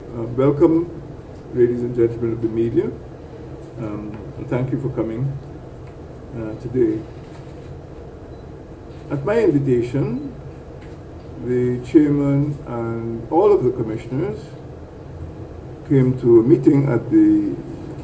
Welcome, ladies and gentlemen of the media, and thank you for coming today. At my invitation, the chairman and all of the commissioners came to a meeting at the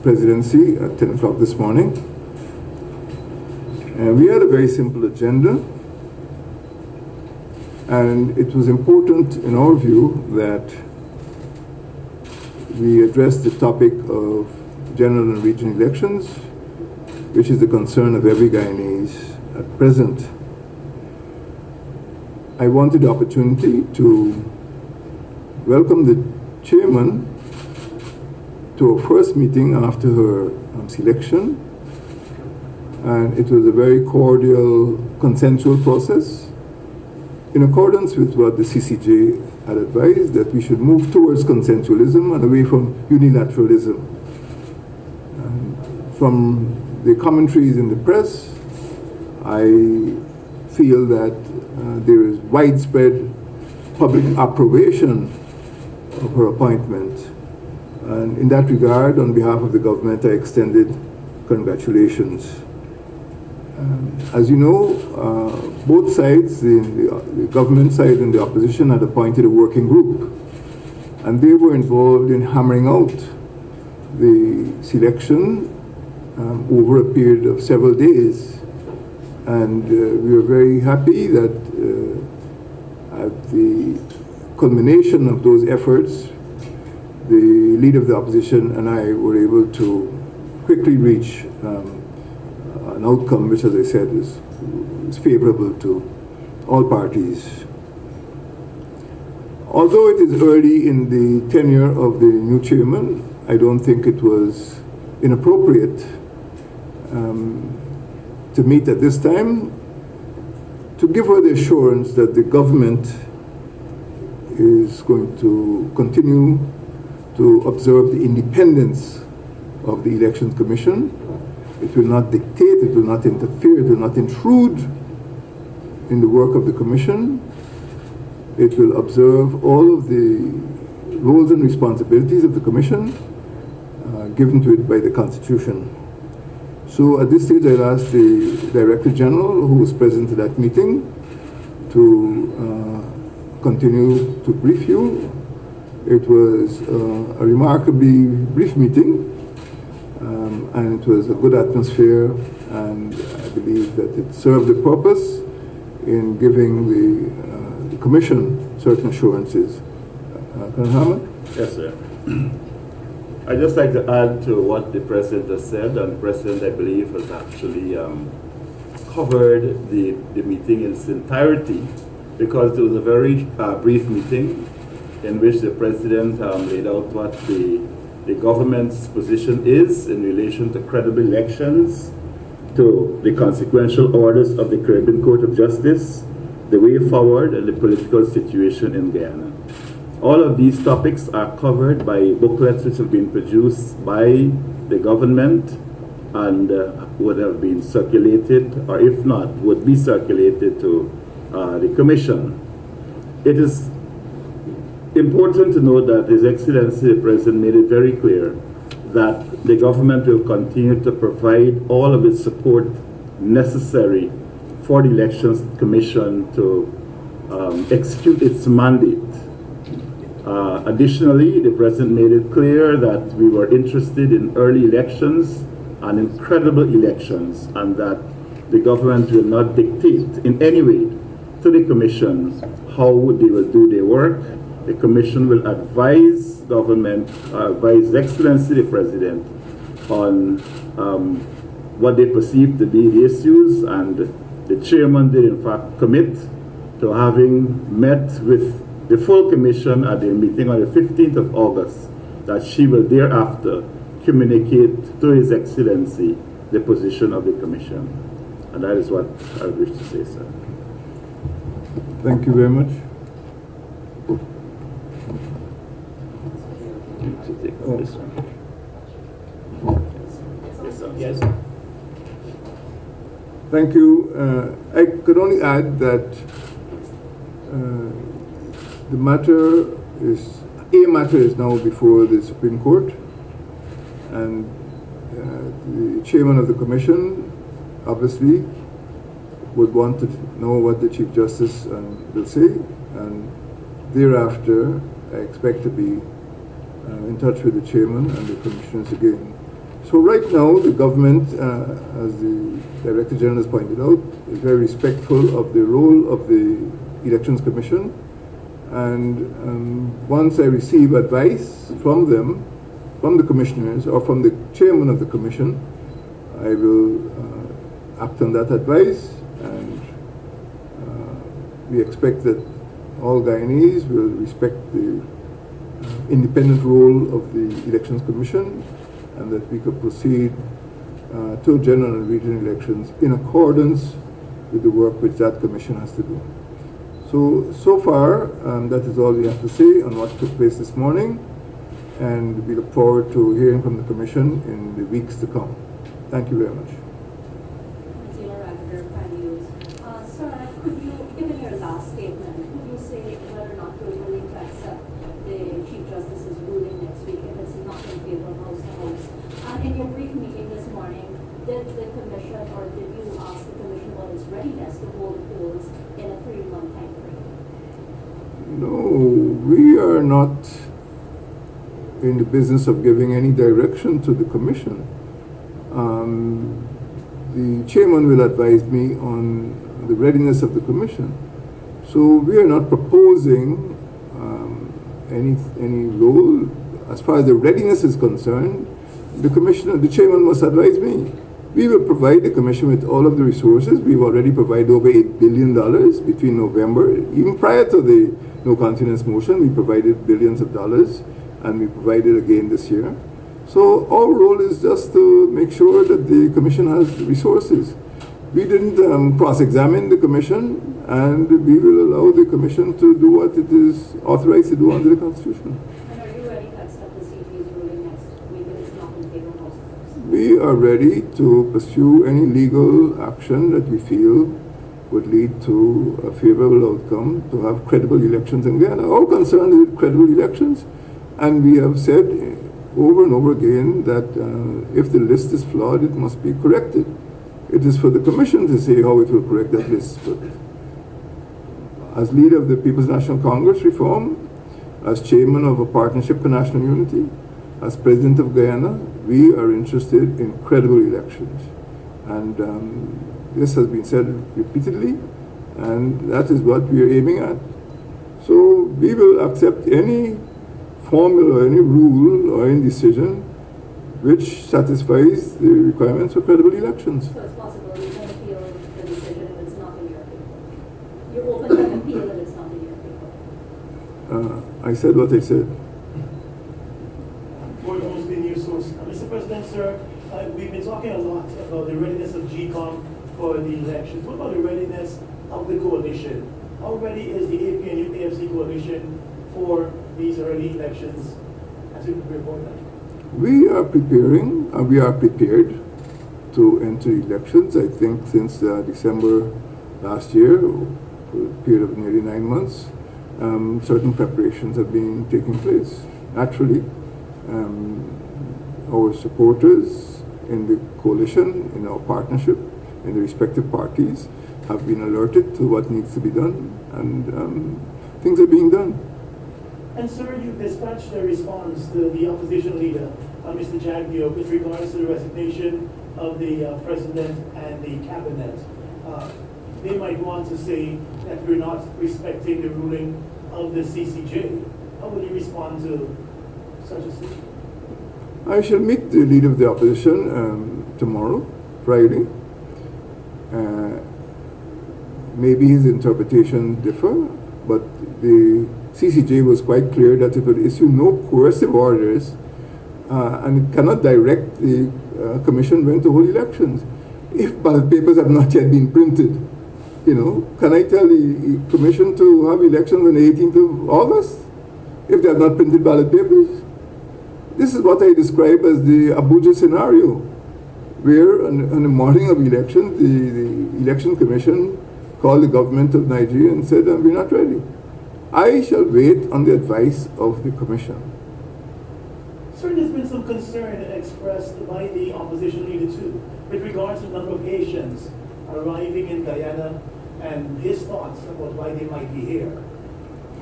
presidency at 10 o'clock this morning. And we had a very simple agenda, and it was important in our view that we address the topic of general and regional elections, which is the concern of every Guyanese at present. I wanted the opportunity to welcome the chairman to our first meeting after her selection, and it was a very cordial, consensual process in accordance with what the CCJ had advised, that we should move towards consensualism and away from unilateralism. From the commentaries in the press, I feel that there is widespread public approbation of her appointment. And in that regard, on behalf of the government, I extended congratulations. As you know, both sides, the government side and the opposition, had appointed a working group, and they were involved in hammering out the selection over a period of several days. And we were very happy that at the culmination of those efforts, the leader of the opposition and I were able to quickly reach an outcome which, as I said, is favorable to all parties. Although it is early in the tenure of the new chairman, I don't think it was inappropriate to meet at this time to give her the assurance that the government is going to continue to observe the independence of the Elections Commission. It will not dictate, it will not interfere, it will not intrude in the work of the Commission. It will observe all of the roles and responsibilities of the Commission given to it by the Constitution. So at this stage, I'll ask the Director General, who was present at that meeting, to continue to brief you. It was a remarkably brief meeting, and it was a good atmosphere, and I believe that it served the purpose in giving the Commission certain assurances. Colonel Hammer? Yes, sir. I'd just like to add to what the President has said, and the President, I believe, has actually covered the meeting in its entirety, because it was a very brief meeting in which the President laid out what the government's position is in relation to credible elections, to the consequential orders of the Caribbean Court of Justice, the way forward, and the political situation in Guyana. All of these topics are covered by booklets which have been produced by the government and would have been circulated, or if not, would be circulated to the Commission. It is important to note that His Excellency the President made it very clear that the government will continue to provide all of its support necessary for the Elections Commission to execute its mandate. Additionally, the President made it clear that we were interested in early elections and in credible elections, and that the government will not dictate in any way to the Commission how they will do their work. The Commission will advise government, advise His Excellency the President on what they perceive to be the issues, and the chairman did in fact commit to having met with the full Commission at their meeting on the 15th of August, that she will thereafter communicate to His Excellency the position of the Commission. And that is what I wish to say, sir. Thank you very much. This one. Yes, sir. Yes. Thank you. I could only add that the matter is A matter is now before the Supreme Court, and the chairman of the commission obviously would want to know what the Chief Justice will say, and thereafter I expect to be in touch with the chairman and the commissioners again. So right now the government, as the Director General has pointed out, is very respectful of the role of the Elections Commission, and once I receive advice from them, from the commissioners or from the chairman of the commission, I will act on that advice, and we expect that all Guyanese will respect the independent role of the Elections Commission, and that we could proceed to general and regional elections in accordance with the work which that commission has to do. So far, that is all we have to say on what took place this morning, and we look forward to hearing from the commission in the weeks to come. Thank you very much. Sir, could you, given your last statement, could you say whether or not you're willing to accept the Chief Justice's ruling next week if it's not in favor of House to House? And in your brief meeting this morning, did the commission, or did you ask the commission about its readiness to hold polls in a 3-month time frame? No, we are not in the business of giving any direction to the commission. The chairman will advise me on the readiness of the commission. So we are not proposing any role. As far as the readiness is concerned, the commissioner, the chairman must advise me. We will provide the commission with all of the resources. We've already provided over $8 billion between November, even prior to the no confidence motion, we provided billions of dollars, and we provided again this year. So our role is just to make sure that the commission has the resources. We didn't cross-examine the commission, and we will allow the commission to do what it is authorized to do under the Constitution. And are you ready to accept the CG's ruling next week if it's not in favor of House to House? We are ready to pursue any legal action that we feel would lead to a favorable outcome, to have credible elections in Guyana. Our concern is with credible elections, and we have said over and over again that if the list is flawed, it must be corrected. It is for the commission to say how it will correct that list. But as leader of the People's National Congress Reform, as chairman of a Partnership for National Unity, as president of Guyana, we are interested in credible elections. And this has been said repeatedly, and that is what we are aiming at. So we will accept any formula, any rule, or any decision which satisfies the requirements for credible elections. So it's possible you can appeal the decision if it's not in your favor. You're open to appeal if it's not in your favor. I said what I said. Mr. President, sir, we've been talking a lot about the readiness of GECOM for the elections. What about the readiness of the coalition? How ready is the APNU AFC coalition for these early elections as we prepare for them? We are preparing, and we are prepared to enter elections. I think since December last year, for a period of nearly 9 months, certain preparations have been taking place. Naturally, our supporters in the coalition, in our partnership, in the respective parties, have been alerted to what needs to be done, and things are being done. And sir, you've dispatched a response to the opposition leader, Mr. Jagdeo, with regards to the resignation of the president and the cabinet. They might want to say that we're not respecting the ruling of the CCJ. How will you respond to such a statement? I shall meet the leader of the opposition tomorrow, Friday. Maybe his interpretation differ, but the CCJ was quite clear that it would issue no coercive orders, and it cannot direct the commission when to hold elections. If ballot papers have not yet been printed, can I tell the commission to have elections on the 18th of August if they have not printed ballot papers? This is what I describe as the Abuja scenario, where on the morning of election, the election commission called the government of Nigeria and said, we're not ready. I shall wait on the advice of the Commission. Sir, there's been some concern expressed by the opposition leader too, with regards to the number of Haitians arriving in Guyana and his thoughts about why they might be here.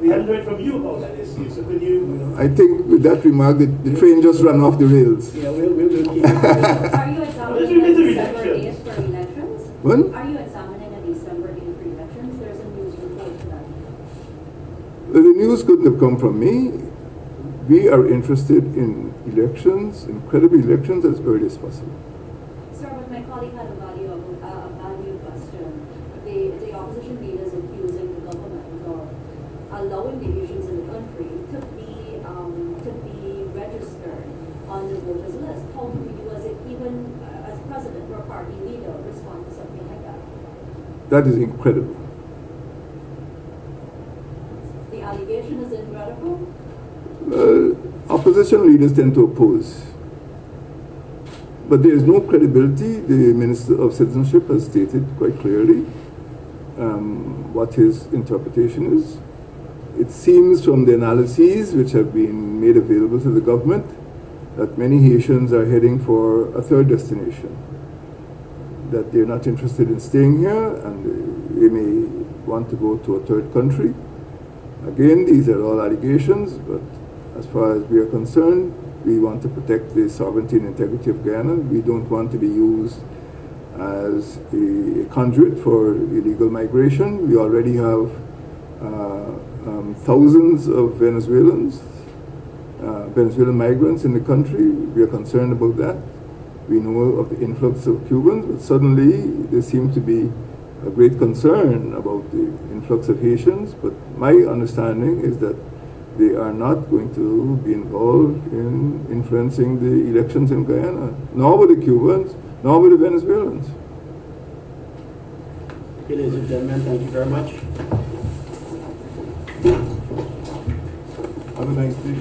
We haven't heard from you about that issue, so could you? I think with that remark, the train just ran off the rails. Yeah, we'll keep it. Are you examining a December date for elections? What? Are you examining a December date for elections? There's a news report tonight. The news couldn't have come from me. We are interested in elections, in credible elections, as early as possible. Sir, but my colleague had a value question. The opposition leaders accusing the government of allowing the Haitians in the country to be registered on the voters list. How do you, as president or party leader, respond to something like that? That is incredible. The allegation is incredible. Opposition leaders tend to oppose. But there is no credibility. The Minister of Citizenship has stated quite clearly what his interpretation is. It seems from the analyses which have been made available to the government that many Haitians are heading for a third destination, that they're not interested in staying here and they may want to go to a third country. Again, these are all allegations, but as far as we are concerned, we want to protect the sovereignty and integrity of Guyana. We don't want to be used as a conduit for illegal migration. We already have thousands of Venezuelan migrants in the country. We are concerned about that. We know of the influx of Cubans, but suddenly there seems to be a great concern about the influx of Haitians. But my understanding is that they are not going to be involved in influencing the elections in Guyana, nor with the Cubans, nor with the Venezuelans. Okay, ladies and gentlemen, thank you very much. Have a nice day.